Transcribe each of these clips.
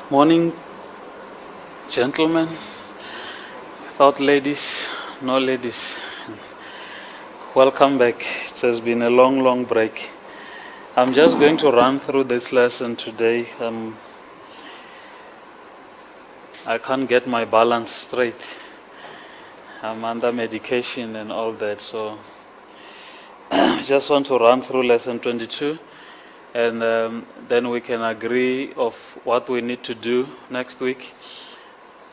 Morning, gentlemen, without ladies, no ladies. Welcome back. It has been a long break. I'm just going to run through this lesson today. I can't get my balance straight. I'm under medication and all that, so I just want to run through lesson 22, and then we can agree of what we need to do next week,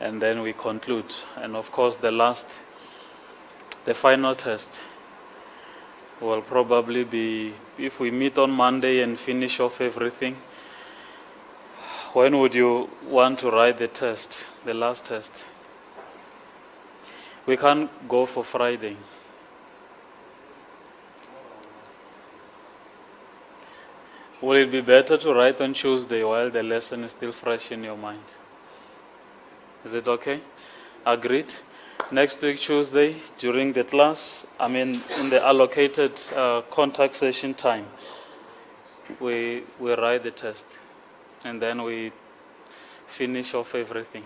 and then we conclude. And of course, the final test will probably be, if we meet on Monday and finish off everything, when would you want to write the test, the last test? We can't go for Friday. Will it be better to write on Tuesday while the lesson is still fresh in your mind? Is it okay? Agreed? Next week, Tuesday, during the class, in the allocated contact session time, we write the test, and then we finish off everything.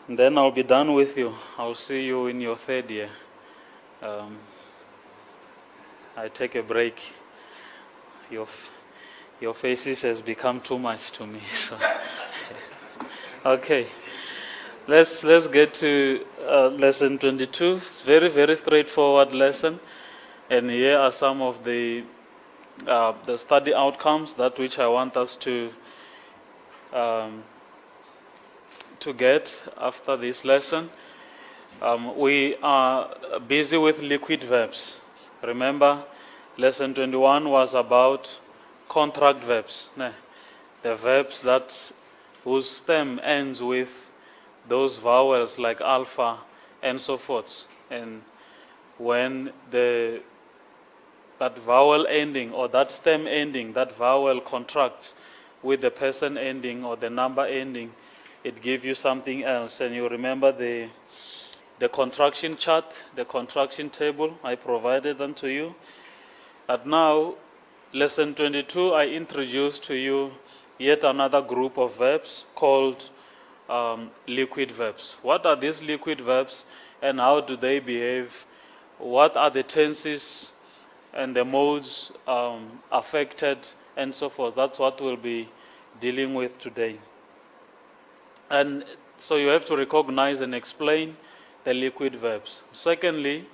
And then I'll be done with you. I'll see you in your third year. I take a break. Your faces has become too much to me. So, okay. Let's get to lesson 22. It's very straightforward lesson, and here are some of the study outcomes that which I want us to get after this lesson. We are busy with liquid verbs. Remember, lesson 21 was about contract verbs, the verbs whose stem ends with those vowels like alpha and so forth. And when that vowel ending or that stem ending, that vowel contracts with the person ending or the number ending, it gives you something else. And you remember the contraction chart, the contraction table I provided unto you. But now, lesson 22, I introduced to you yet another group of verbs called liquid verbs. What are these liquid verbs and how do they behave? What are the tenses and the modes affected and so forth? That's what we'll be dealing with today. And so you have to recognize and explain the liquid verbs. Secondly,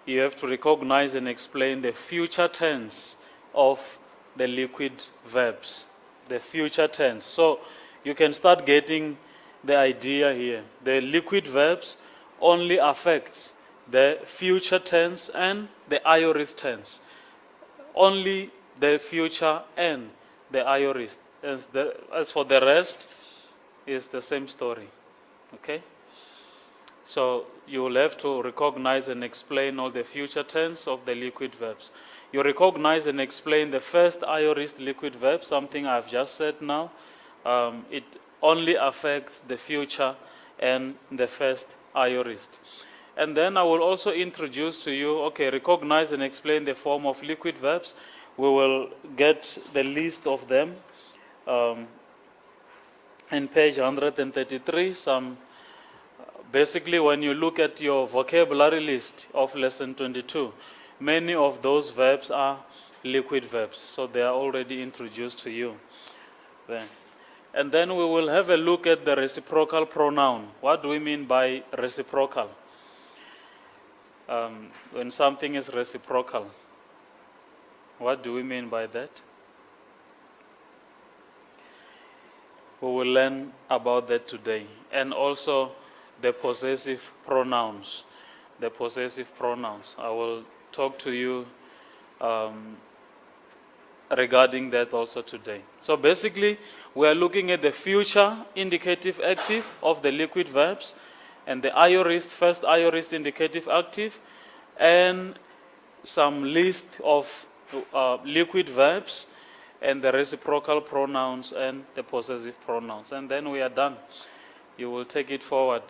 you have to recognize and explain the future tense of the liquid verbs. The future tense. So you can start getting the idea here. The liquid verbs only affect the future tense and the aorist tense. Only the future and the aorist. As for the rest, it's the same story. Okay? So you will have to recognize and explain all the future tense of the liquid verbs. You recognize and explain the first aorist liquid verb, something I've just said now. It only affects the future and the first aorist. And then I will also introduce to you, recognize and explain the form of liquid verbs. We will get the list of them in page 133. Basically, when you look at your vocabulary list of lesson 22, many of those verbs are liquid verbs, so they are already introduced to you then. And then we will have a look at the reciprocal pronoun. What do we mean by reciprocal? When something is reciprocal, what do we mean by that? We will learn about that today. And also the possessive pronouns. The possessive pronouns. I will talk to you regarding that also today. So basically, we are looking at the future indicative active of the liquid verbs and the first aorist indicative active, and some list of liquid verbs and the reciprocal pronouns and the possessive pronouns. And then we are done. You will take it forward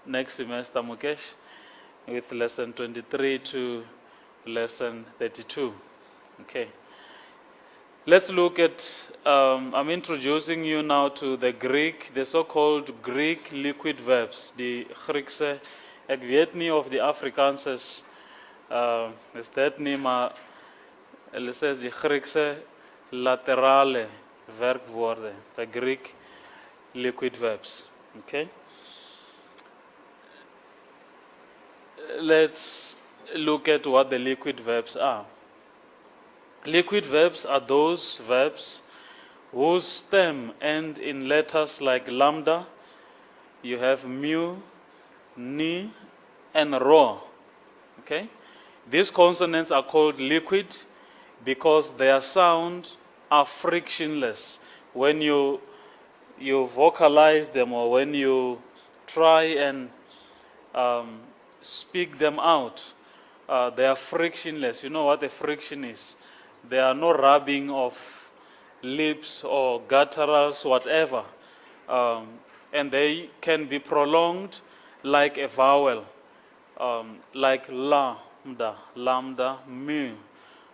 next semester, Mukesh, with lesson 23 to lesson 32. Okay. Let's look at, I'm introducing you now to the Greek, the so-called Greek liquid verbs. Die Griekse, ik weet niet of die Afrikaanse is dat niet, maar het zegt die Griekse laterale werkwoorden, the Greek liquid verbs. Okay? Let's look at what the liquid verbs are. Liquid verbs are those verbs whose stem end in letters like lambda. You have mu, ni, and rho. Okay? These consonants are called liquid because their sound are frictionless. When you vocalize them, or when you try and speak them out, they are frictionless. You know what a friction is? There are no rubbing of lips or gutturals, whatever. And they can be prolonged like a vowel, like lambda, mu,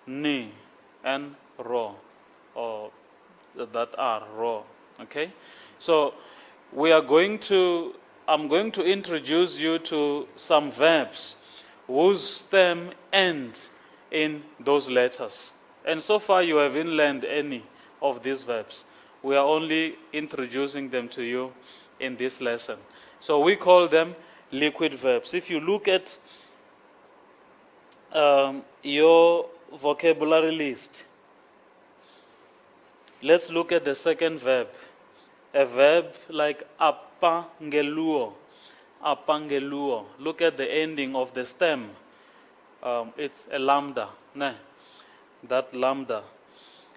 ni, and ro, or that are ro. Okay? So I'm going to introduce you to some verbs whose stem end in those letters. And so far you haven't learned any of these verbs. We are only introducing them to you in this lesson. So we call them liquid verbs. If you look at your vocabulary list, let's look at the second verb. A verb like apangeluo. Apangeluo. Look at the ending of the stem. It's a lambda. Nah, that lambda.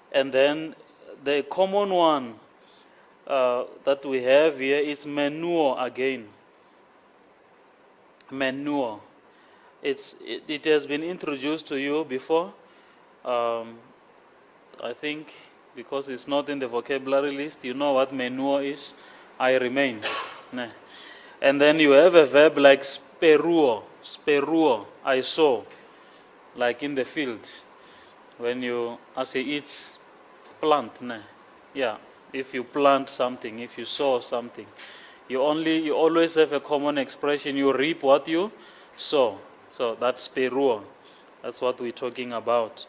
And then the common one that we have here is menuo again. Menuo. It has been introduced to you before. I think because it's not in the vocabulary list, you know what menuo is. I remain. Nah. And then you have a verb like speruo. Speruo, I sow. Like in the field. When you, as he eats, plant. Nah. Yeah, if you plant something, if you sow something, you always have a common expression. You reap what you sow. So that's speruo. That's what we're talking about.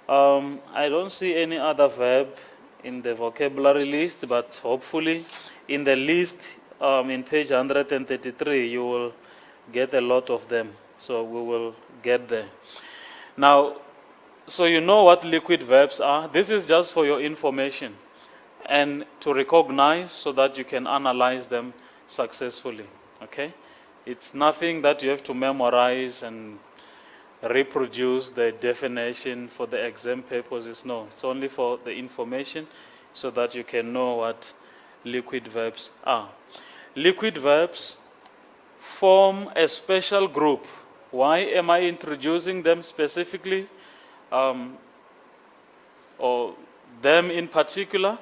I don't see any other verb in the vocabulary list, but hopefully in the list in page 133 you will get a lot of them. So we will get there. Now, so you know what liquid verbs are. This is just for your information and to recognize so that you can analyze them successfully. Okay? It's nothing that you have to memorize and reproduce the definition for the exam purposes. No, it's only for the information so that you can know what liquid verbs are. Liquid verbs form a special group. Why am I introducing them specifically? Or them in particular?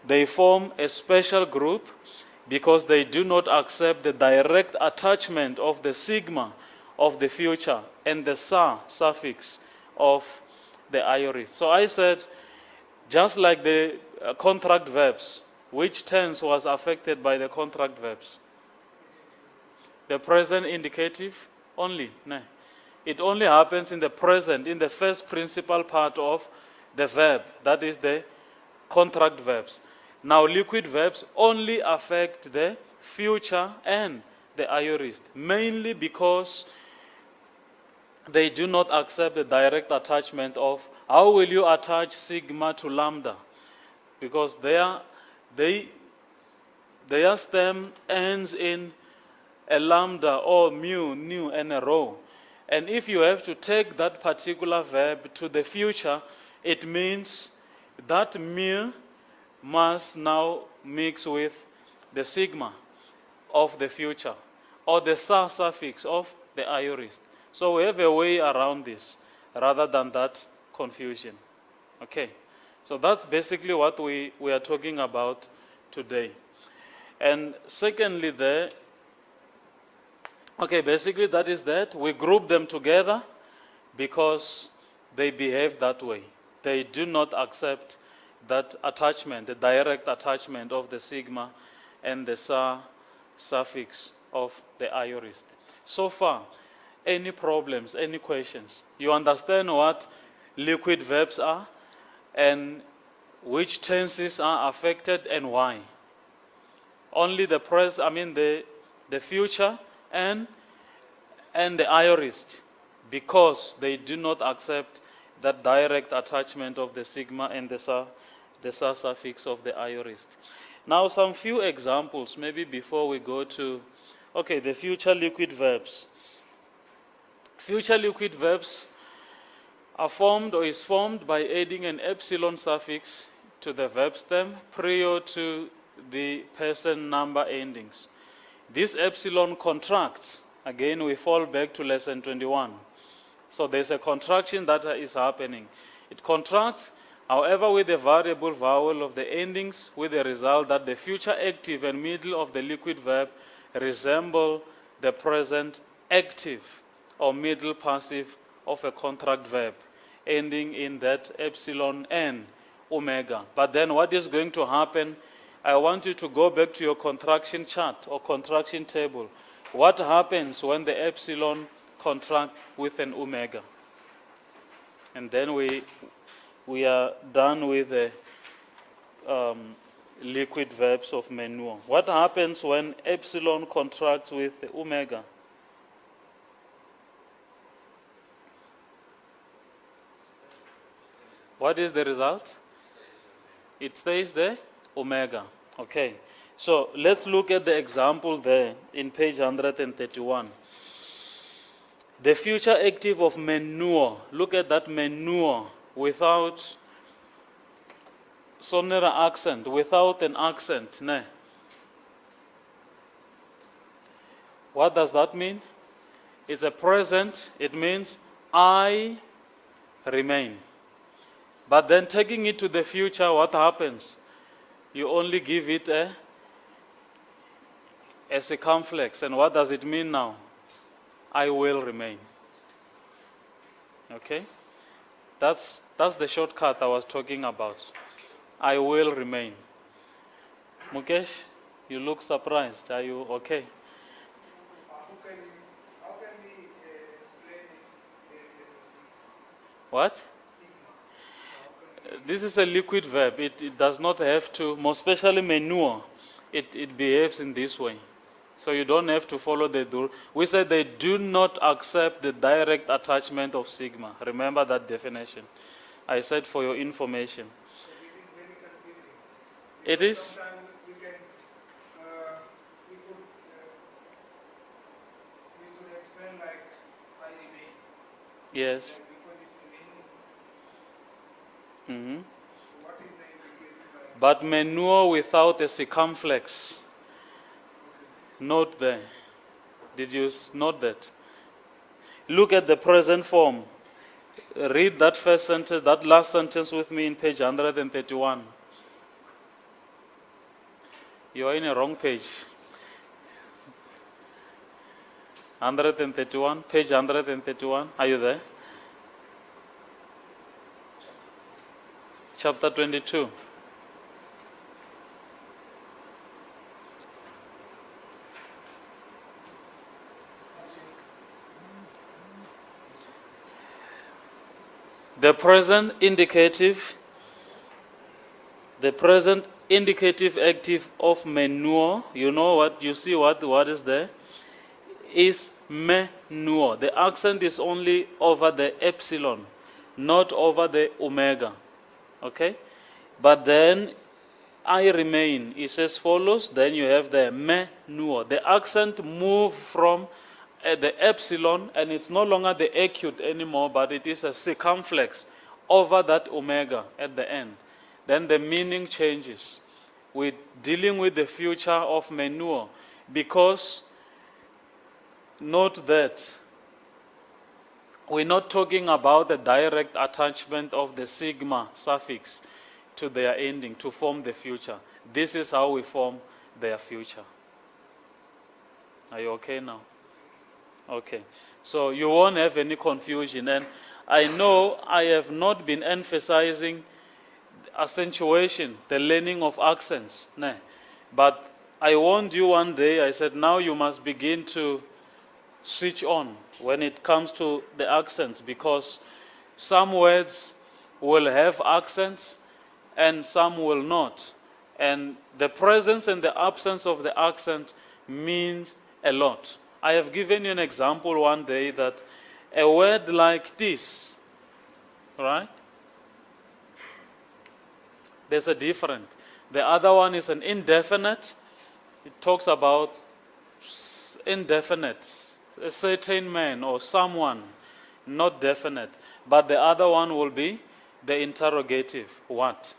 They form a special group because they do not accept the direct attachment of the sigma of the future and the sa suffix of the aorist. So I said, just like the contract verbs, which tense was affected by the contract verbs? The present indicative only. No. It only happens in the present, in the first principal part of the verb. That is the contract verbs. Now liquid verbs only affect the future and the aorist, mainly because they do not accept the direct attachment of, how will you attach sigma to lambda? Because their stem ends in a lambda or mu, nu, and a rho. And if you have to take that particular verb to the future, it means that mu must now mix with the sigma of the future or the sa suffix of the aorist. So we have a way around this rather than that confusion. Okay, so that's basically what we are talking about today. And secondly basically that we group them together because they behave that way. they do not accept that attachment, the direct attachment of the sigma and the sa suffix of the aorist. So far, any problems, any questions? You understand what liquid verbs are and which tenses are affected and why? Only the the future and the aorist, because they do not accept that direct attachment of the sigma and the sa suffix of the aorist. Now some few examples, maybe before we go to, the future liquid verbs. Future liquid verbs are formed or is formed by adding an epsilon suffix to the verb stem prior to the person number endings. This epsilon contracts. Again, we fall back to lesson 21. So there's a contraction that is happening. It contracts, however, with the variable vowel of the endings, with the result that the future active and middle of the liquid verb resemble the present active or middle passive of a contract verb, ending in that epsilon n omega. But then what is going to happen? I want you to go back to your contraction chart or contraction table. What happens when the epsilon contracts with an omega? And then we are done with the liquid verbs of manure. What happens when epsilon contracts with the omega? What is the result? It stays the omega. Okay. So let's look at the example there in page 131. The future active of manure. Look at that manure without sonora accent, without an accent. Ne. What does that mean? It's a present. It means I remain. But then taking it to the future, what happens? You only give it a circumflex. And what does it mean now? I will remain. Okay? That's the shortcut I was talking about. I will remain. Mukesh, you look surprised. Are you okay? How can we explain it? What? This is a liquid verb. It does not have to, more especially manure, it behaves in this way. So you don't have to follow the rule. We said they do not accept the direct attachment of sigma. Remember that definition. I said for your information. It is very confusing. It is? Sometimes we should explain like I remain. Yes. Because it's meaning. Mm-hmm. What is the implication by But manure without a circumflex. Note there. Did you note that? Look at the present form. Read that first sentence, that last sentence with me in page 131. You are in a wrong page. 131, page 131. Are you there? Chapter 22. The present indicative active of manure, you know what, you see what is there? Is manure. The accent is only over the epsilon, not over the omega. Okay? But then I remain is as follows, then you have the manure. The accent moved from the epsilon, and it's no longer the acute anymore, but it is a circumflex over that omega at the end. Then the meaning changes. We're dealing with the future of manure because, note that, we're not talking about the direct attachment of the sigma suffix to their ending to form the future. This is how we form their future. Are you okay now? Okay. So you won't have any confusion. And I know I have not been emphasizing accentuation, the learning of accents. No. But I warned you one day, I said, now you must begin to switch on when it comes to the accents, because some words will have accents and some will not. And the presence and the absence of the accent means a lot. I have given you an example one day that a word like this, right? There's a difference. The other one is an indefinite. It talks about indefinite, a certain man or someone, not definite. But the other one will be the interrogative, what?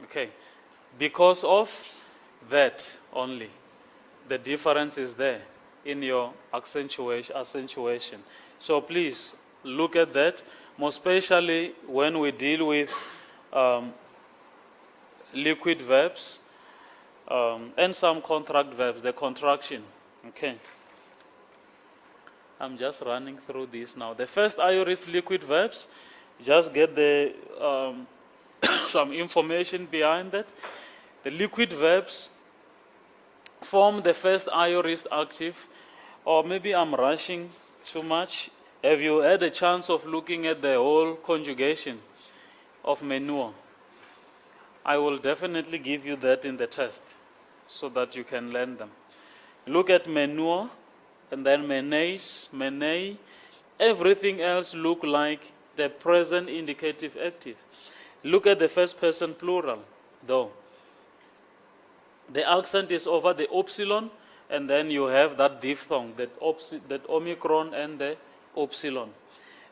Okay. Because of that only. The difference is there in your accentuation. So please look at that, more especially when we deal with liquid verbs and some contract verbs, the contraction. Okay. I'm just running through this now. The first aorist liquid verbs, just get the some information behind that. The liquid verbs form the first aorist active, or maybe I'm rushing too much. Have you had a chance of looking at the whole conjugation of manure? I will definitely give you that in the test so that you can learn them. Look at manure and then menace, menei. Everything else look like the present indicative active. Look at the first person plural, though. The accent is over the epsilon, and then you have that diphthong, that omicron and the epsilon.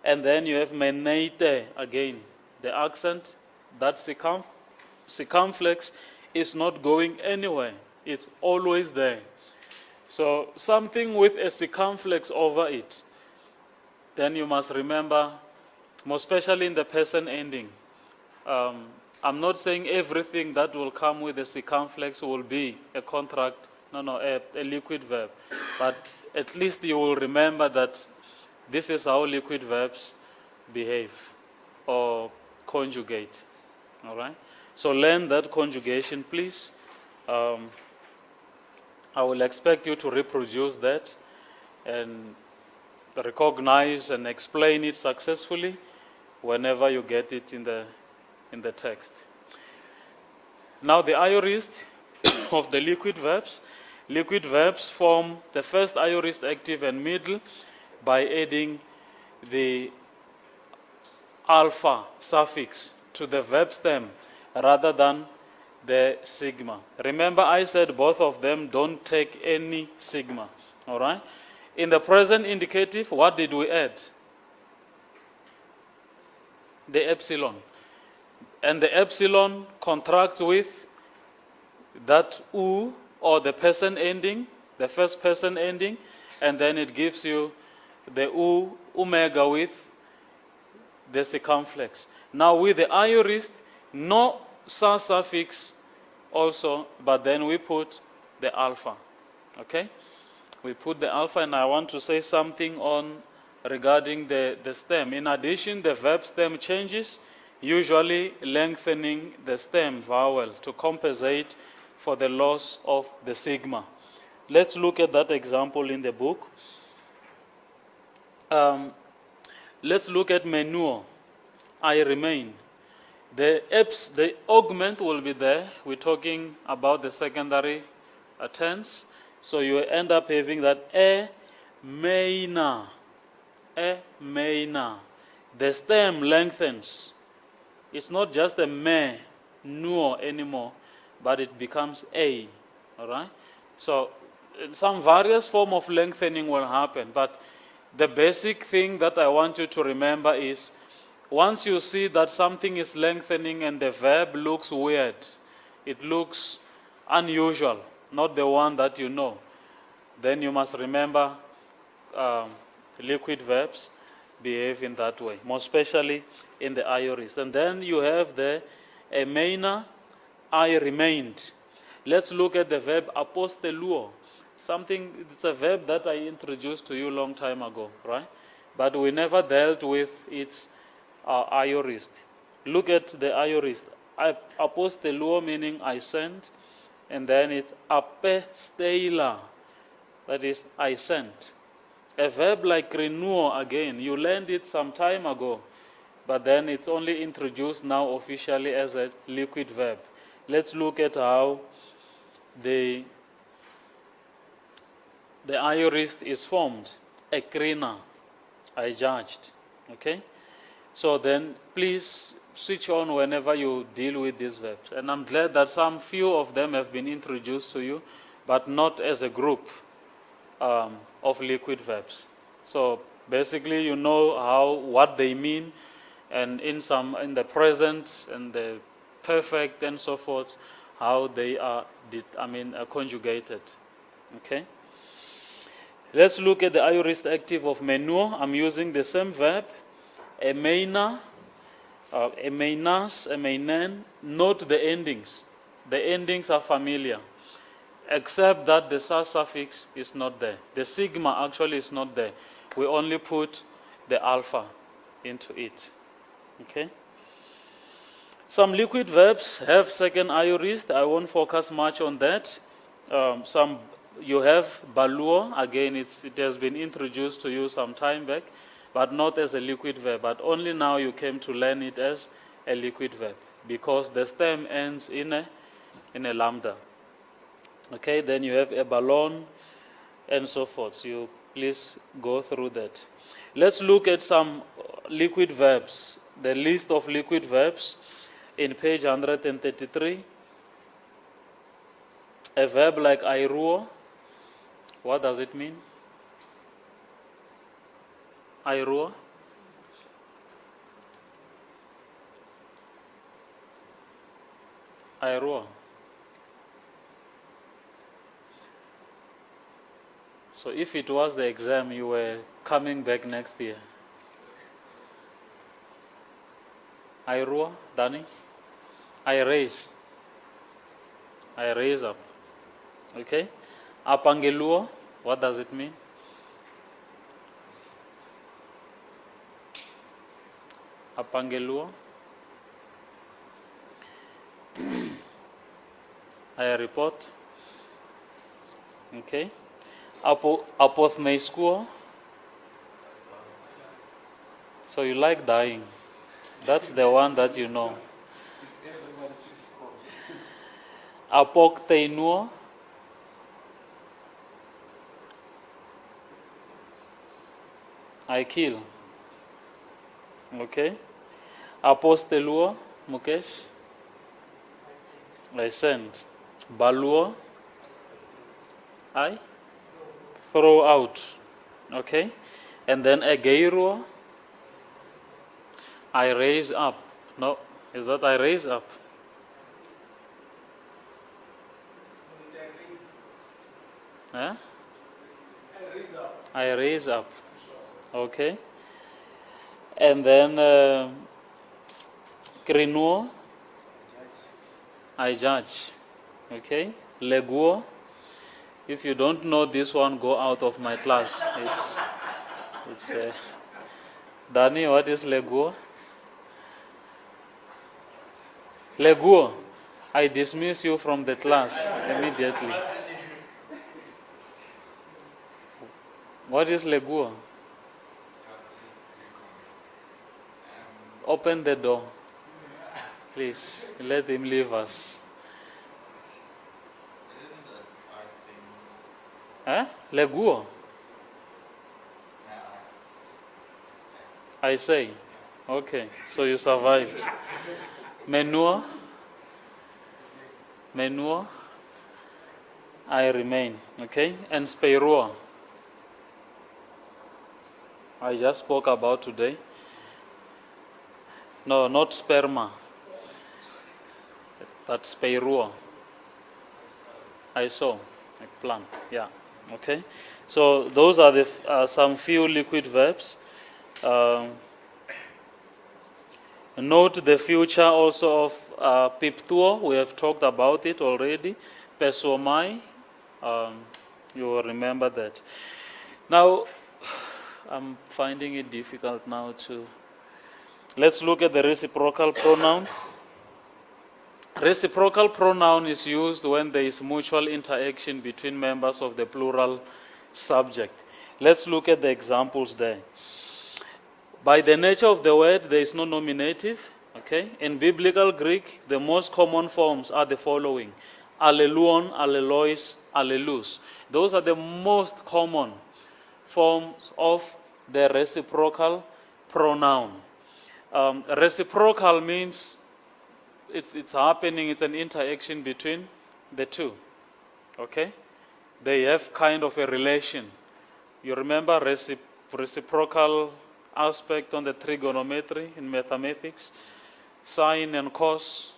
And then you have meneite again. The accent, that circumflex, is not going anywhere. It's always there. So something with a circumflex over it, then you must remember, more especially in the person ending. I'm not saying everything that will come with a circumflex will be a a liquid verb. But at least you will remember that this is how liquid verbs behave or conjugate. All right? So learn that conjugation, please. I will expect you to reproduce that and recognize and explain it successfully whenever you get it in the text. Now the aorist of the liquid verbs form the first aorist active and middle by adding the alpha suffix to the verb stem rather than the sigma. Remember, I said both of them don't take any sigma. All right? In the present indicative, what did we add? The epsilon. And the epsilon contracts with that u, or the person ending, the first person ending, and then it gives you the u omega with the circumflex. Now with the aorist, no sa suffix also, but then we put the alpha. Okay? We put the alpha, and I want to say something on regarding the stem. In addition, the verb stem changes, usually lengthening the stem vowel to compensate for the loss of the sigma. Let's look at that example in the book. Let's look at manure. I remain. The augment will be there. We're talking about the secondary tense. So you end up having that meina. The stem lengthens. It's not just a me, nuo anymore, but it becomes a. All right? So some various form of lengthening will happen, but the basic thing that I want you to remember is once you see that something is lengthening and the verb looks weird, it looks unusual, not the one that you know, then you must remember liquid verbs behave in that way, more especially in the aorist. And then you have the emeina, I remained. Let's look at the verb aposteluo. It's a verb that I introduced to you a long time ago, right? but we never dealt with its aorist. Look at the aorist. Aposteluo meaning I sent, and then it's apesteila, that is I sent. A verb like renuo again, you learned it some time ago, but then it's only introduced now officially as a liquid verb. Let's look at how the aorist is formed. Ekrina, I judged. Okay? So then please switch on whenever you deal with these verbs. And I'm glad that some few of them have been introduced to you, but not as a group of liquid verbs. So basically you know what they mean, and in the present and the perfect and so forth, how they are conjugated. Okay? Let's look at the aorist active of menuo. I'm using the same verb, emeina, emeinas, emeinen. Note the endings. The endings are familiar, except that the sa suffix is not there. The sigma actually is not there. We only put the alpha into it. Okay? Some liquid verbs have second aorist. I won't focus much on that. You have baluo. Again, it has been introduced to you some time back, but not as a liquid verb. But only now you came to learn it as a liquid verb, because the stem ends in a lambda. Okay, then you have a balloon and so forth. So you please go through that. Let's look at some liquid verbs, the list of liquid verbs in page 133. A verb like airuo, what does it mean? Airuo? Airuo. So if it was the exam, you were coming back next year. Airuo, Danny? I raise up. Okay? Apangeluo, what does it mean? Apangeluo. I report. Okay? Apothmeiskuo. So you like dying. That's the one that you know. Apokteinuo. I kill. Okay. Aposteluo, Mukesh. I send. Baluo. I throw out. Okay. And then ageiruo. I raise up. No, is that I raise up? Eh? I raise up. Okay. And then krinuo, I judge. Okay. Leguo. If you don't know this one, go out of my class. It's Danny, what is leguo? Leguo, I dismiss you from the class immediately. What is leguo? Open the door. Please, let him leave us. Huh? Leguo? I say. Okay, so you survived. Menuo? Menuo? I remain. Okay? And speiruo? I just spoke about today. No, not sperma. But speiruo. I saw. Like plant. Yeah. Okay? So those are the some few liquid verbs. Note the future also of piptuo. We have talked about it already. Pesomai. You will remember that. Now, I'm finding it difficult now to... Let's look at the reciprocal pronoun. Reciprocal pronoun is used when there is mutual interaction between members of the plural subject. Let's look at the examples there. By the nature of the word, there is no nominative. Okay? In biblical Greek, the most common forms are the following: alleluon, allelois, allelus. Those are the most common forms of the reciprocal pronoun. Reciprocal means it's happening, it's an interaction between the two. Okay? They have kind of a relation. You remember reciprocal aspect on the trigonometry in mathematics? Sine and cos,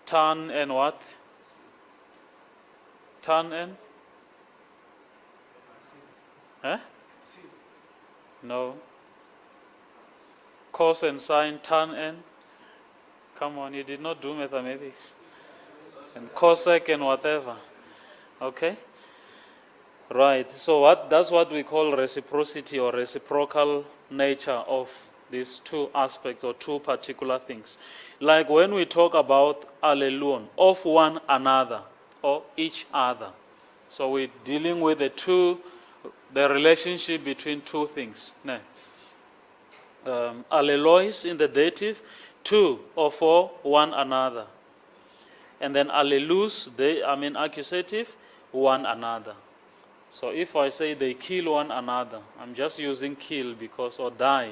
tan and what? Tan and? Huh? No. Cos and sine, tan and? Come on, you did not do mathematics. And cosec and whatever. Okay? Right. So that's what we call reciprocity or reciprocal nature of these two aspects or two particular things. Like when we talk about alleluon, of one another or each other. So we're dealing with the relationship between two things. Allelois in the dative, to or for one another. And then allelus, accusative, one another. So if I say they kill one another, I'm just using kill because, or die,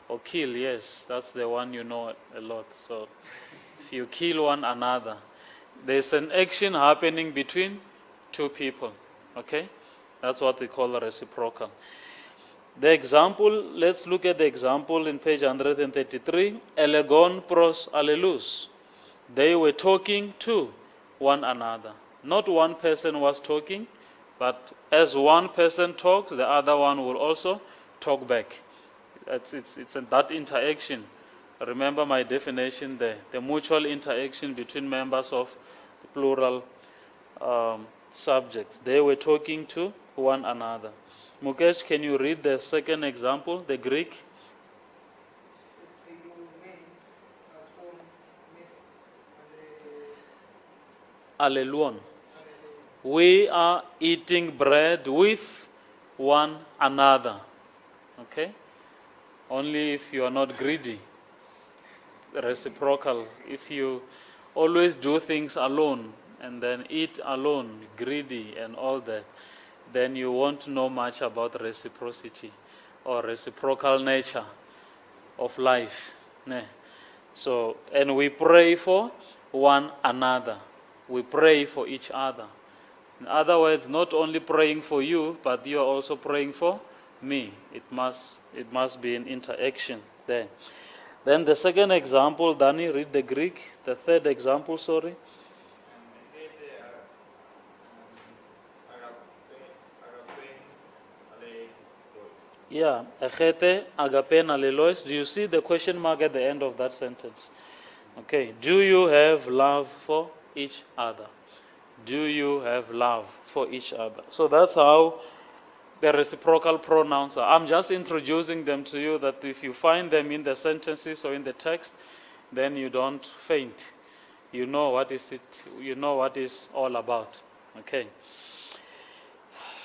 or kill, yes, that's the one you know a lot. So if you kill one another, there's an action happening between two people. Okay? That's what we call a reciprocal. The example, let's look at the example in page 133. Elegon pros allelus. They were talking to one another. Not one person was talking, but as one person talks, the other one will also talk back. It's that interaction. Remember my definition there. The mutual interaction between members of the plural subjects. They were talking to one another. Mukesh, can you read the second example, the Greek? Alleluon. We are eating bread with one another. Okay? Only if you are not greedy. Reciprocal. If you always do things alone and then eat alone, greedy and all that, then you won't know much about reciprocity or reciprocal nature of life. So, and we pray for one another. We pray for each other. In other words, not only praying for you, but you are also praying for me. It must be an interaction there. Then the second example, Danny, read the Greek. The third example, sorry. Yeah, echete, agapen, allelois. Do you see the question mark at the end of that sentence? Okay, do you have love for each other? Do you have love for each other? So that's how the reciprocal pronouns are. I'm just introducing them to you that if you find them in the sentences or in the text, then you don't faint. You know what is all about. Okay.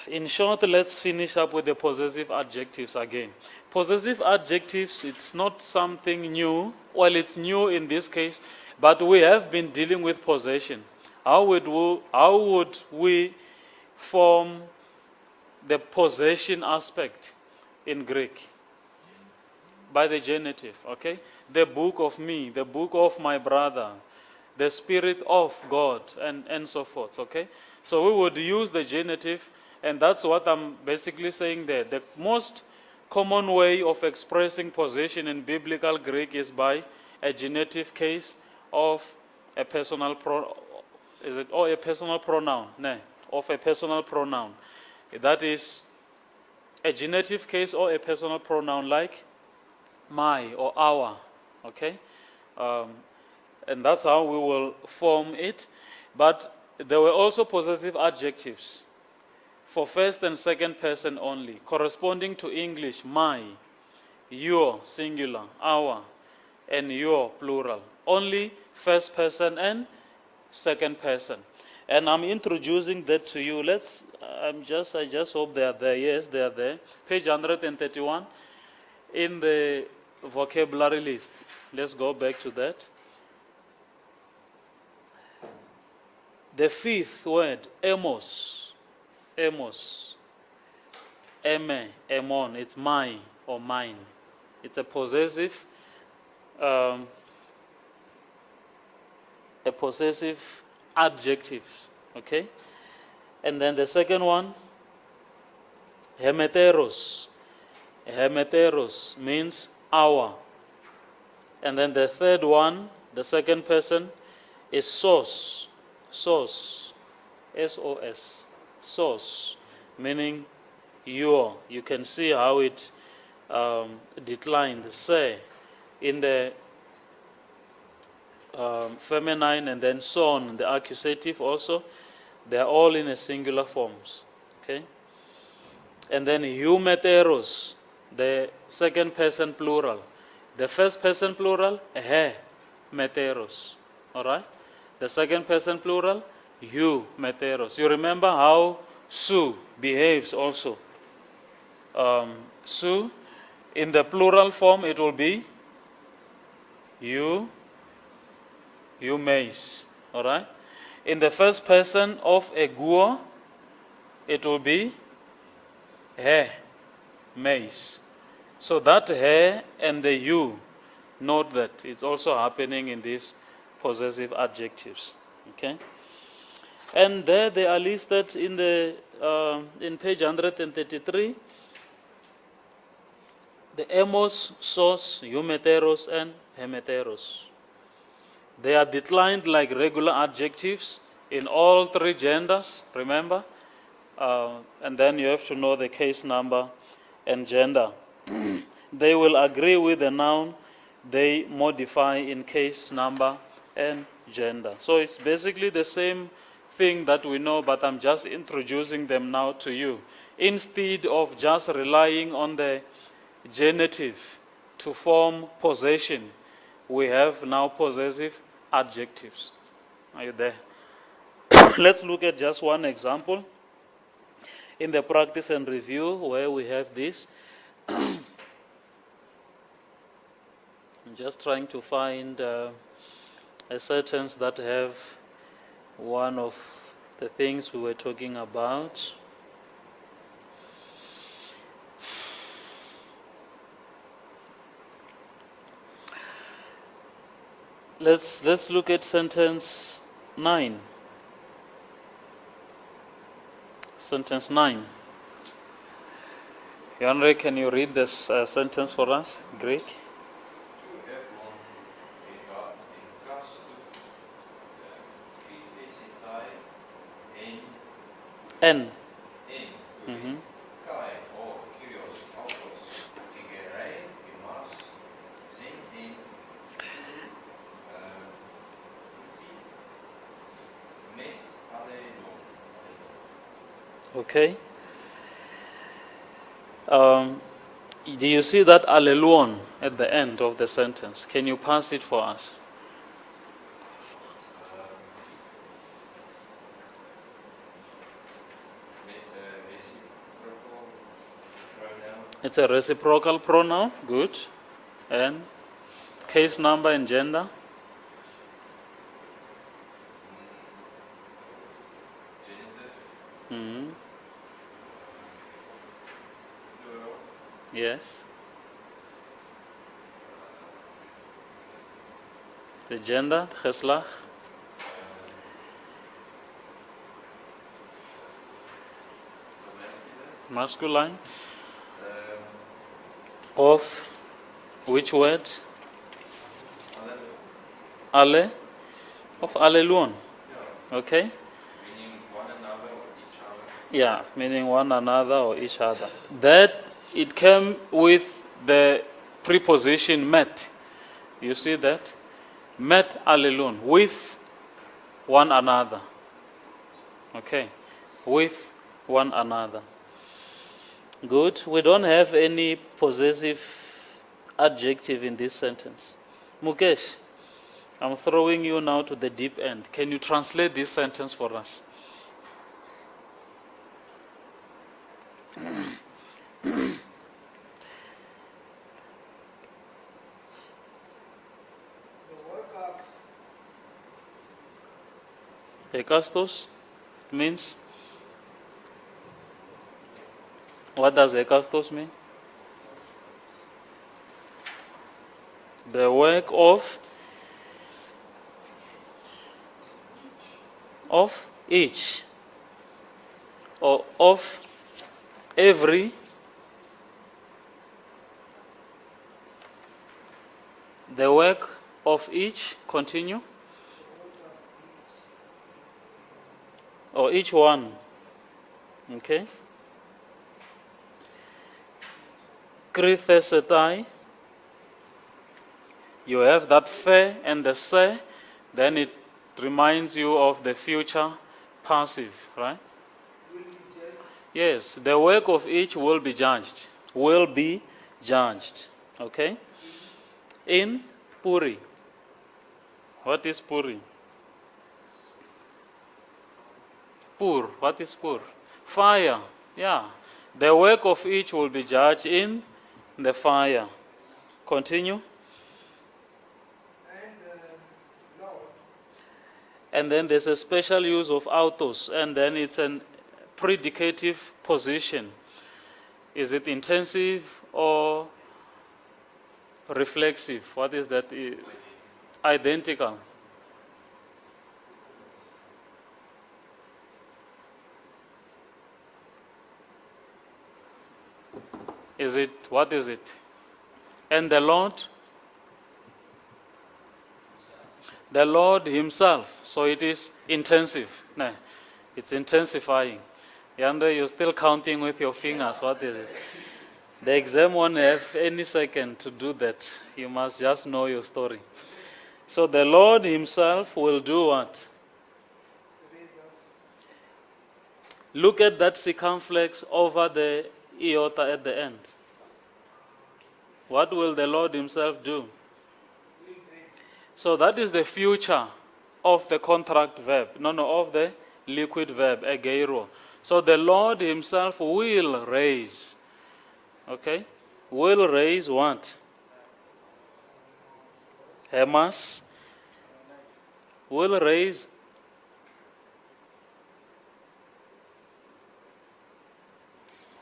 In short, let's finish up with the possessive adjectives again. Possessive adjectives, it's not something new. Well, it's new in this case, but we have been dealing with possession. How would we form the possession aspect in Greek? By the genitive, okay? The book of me, the book of my brother, the spirit of God, and so forth, okay? So we would use the genitive, and that's what I'm basically saying there. The most common way of expressing possession in biblical Greek is by a genitive case of a personal pronoun. Of a personal pronoun. That is a genitive case or a personal pronoun like my or our. Okay? And that's how we will form it. But there were also possessive adjectives. for first and second person only, corresponding to English, my, your, singular, our, and your, plural. Only first person and second person. And I'm introducing that to you. I just hope they are there. Yes, they are there. Page 131 in the vocabulary list. Let's go back to that. The fifth word, emos. Emos. Eme, emon. It's my or mine. It's a possessive adjective, okay? And then the second one, hemeteros. Hemeteros means our. And then the third one, the second person, is sos. Sos. S-O-S. Sos, meaning your. You can see how it declined, se, in the feminine, and then son, the accusative also. They are all in a singular forms. Okay? And then humeteros, the second person plural. The first person plural, he meteros. Alright? The second person plural, you meteros. You remember how su behaves also. Su, in the plural form, it will be you mays. Alright? In the first person of a guo, it will be he mays. So that he and the you, note that it's also happening in these possessive adjectives. Okay? And there they are listed in page 133. The emos, sos, humeteros, and hemeteros. They are declined like regular adjectives in all three genders, remember? And then you have to know the case number and gender. They will agree with the noun they modify in case number and gender. So it's basically the same thing that we know, but I'm just introducing them now to you. Instead of just relying on the genitive to form possession, we have now possessive adjectives. Are you there? Let's look at just one example in the practice and review where we have this. I'm just trying to find a sentence that have one of the things we were talking about. Let's look at sentence 9. Sentence 9. Yanre, can you read this sentence for us, Greek? N. Mm-hmm. Okay. Do you see that alleluon at the end of the sentence? Can you pass it for us? It's a reciprocal pronoun. Good. And case number and gender? Mm-hmm. Yes. The gender, geslacht. Masculine. Of which word? Alle. Of alleluon. Okay. Meaning one another or each other. Yeah, meaning one another or each other. That it came with the preposition met. You see that? Met alleluon, with one another. Okay. With one another. Good. We don't have any possessive adjective in this sentence. Mukesh, I'm throwing you now to the deep end. Can you translate this sentence for us? The work of Ekastos means? What does ekastos mean? The work of each, or of every, the work of each, continue, or each one, okay? Krithesetai, you have that fe and the se, then it reminds you of the future passive, right? will be judged Yes, the work of each will be judged. Will be judged. Okay? In Puri. What is Puri? Pur. What is Pur? Fire. Yeah. The work of each will be judged in the fire. Continue. and the Lord And then there's a special use of autos, and then it's an predicative position. Is it intensive or reflexive? What is that? Identical. Is it, what is it? And the Lord? The Lord Himself. So it is intensive. No, it's intensifying. Yandre, you're still counting with your fingers. What is it? The exam won't have any second to do that. You must just know your story. So the Lord Himself will do what? raise up Look at that circumflex over the iota at the end. What will the Lord Himself do? will raise So that is the future of the contract verb. Of the liquid verb, egeiro. So the Lord Himself will raise. Okay? Will raise what? Hemas. Will raise.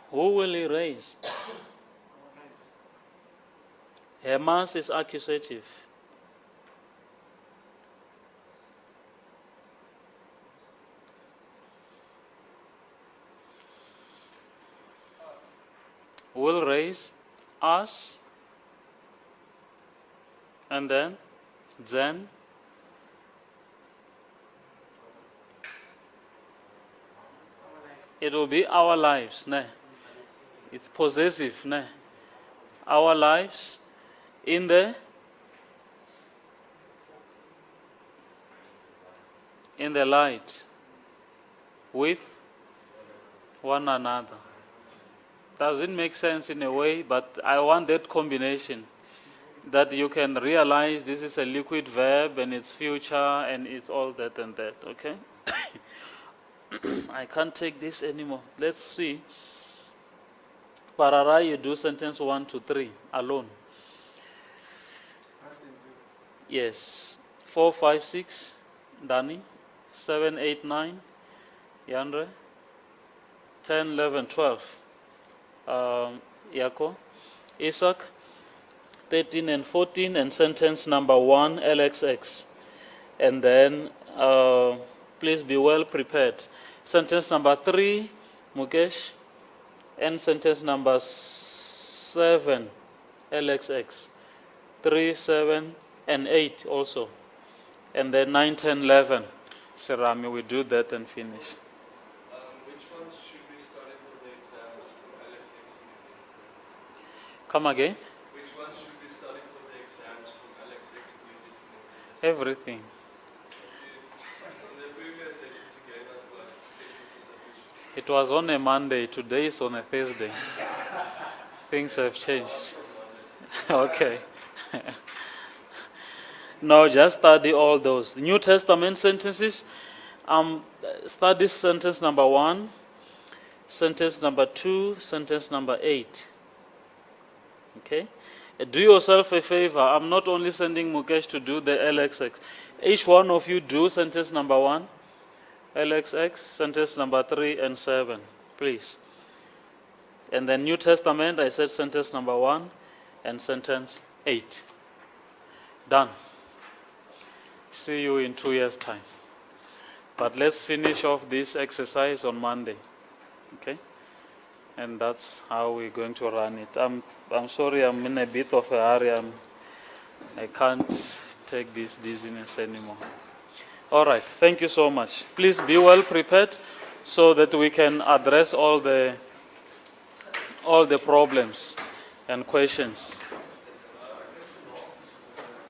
Who will He raise? Hemas is accusative. Will raise us, and then Zen, it will be our lives, ne? It's possessive, ne? Our lives in the light with one another. Doesn't make sense in a way, but I want that combination, that you can realize this is a liquid verb and it's future and it's all that and that, okay? I can't take this anymore. Let's see. Parara, you do sentence 1 to 3 alone. Yes. 4, 5, 6, Dani. 7, 8, 9, Yandre. 10, 11, 12. Yako, Isaac, 13 and 14, and sentence number 1, LXX. And then, please be well prepared. Sentence number 3, Mukesh, and sentence number 7, LXX. 3, 7, and 8 also. And then 9, 10, 11. Serami, we do that and finish. Which ones should we study for the exams from Alex X? Come again? Which ones should we study for the exams from Alex X? Everything. From the previous lessons you gave us like sentences of each. It was on a Monday, today is on a Thursday. Things have changed. Okay. No, just study all those. New Testament sentences. Study sentence number 1, sentence number 2, sentence number 8. Okay? Do yourself a favor. I'm not only sending Mukesh to do the LXX. Each one of you do sentence number 1, LXX, sentence number 3 and 7, please. And then New Testament, I said sentence number 1 and sentence 8. Done. See you in 2 years' time. But let's finish off this exercise on Monday. Okay? And that's how we're going to run it. I'm sorry, I'm in a bit of a hurry. I can't take this dizziness anymore. All right, thank you so much. Please be well prepared so that we can address all the problems and questions.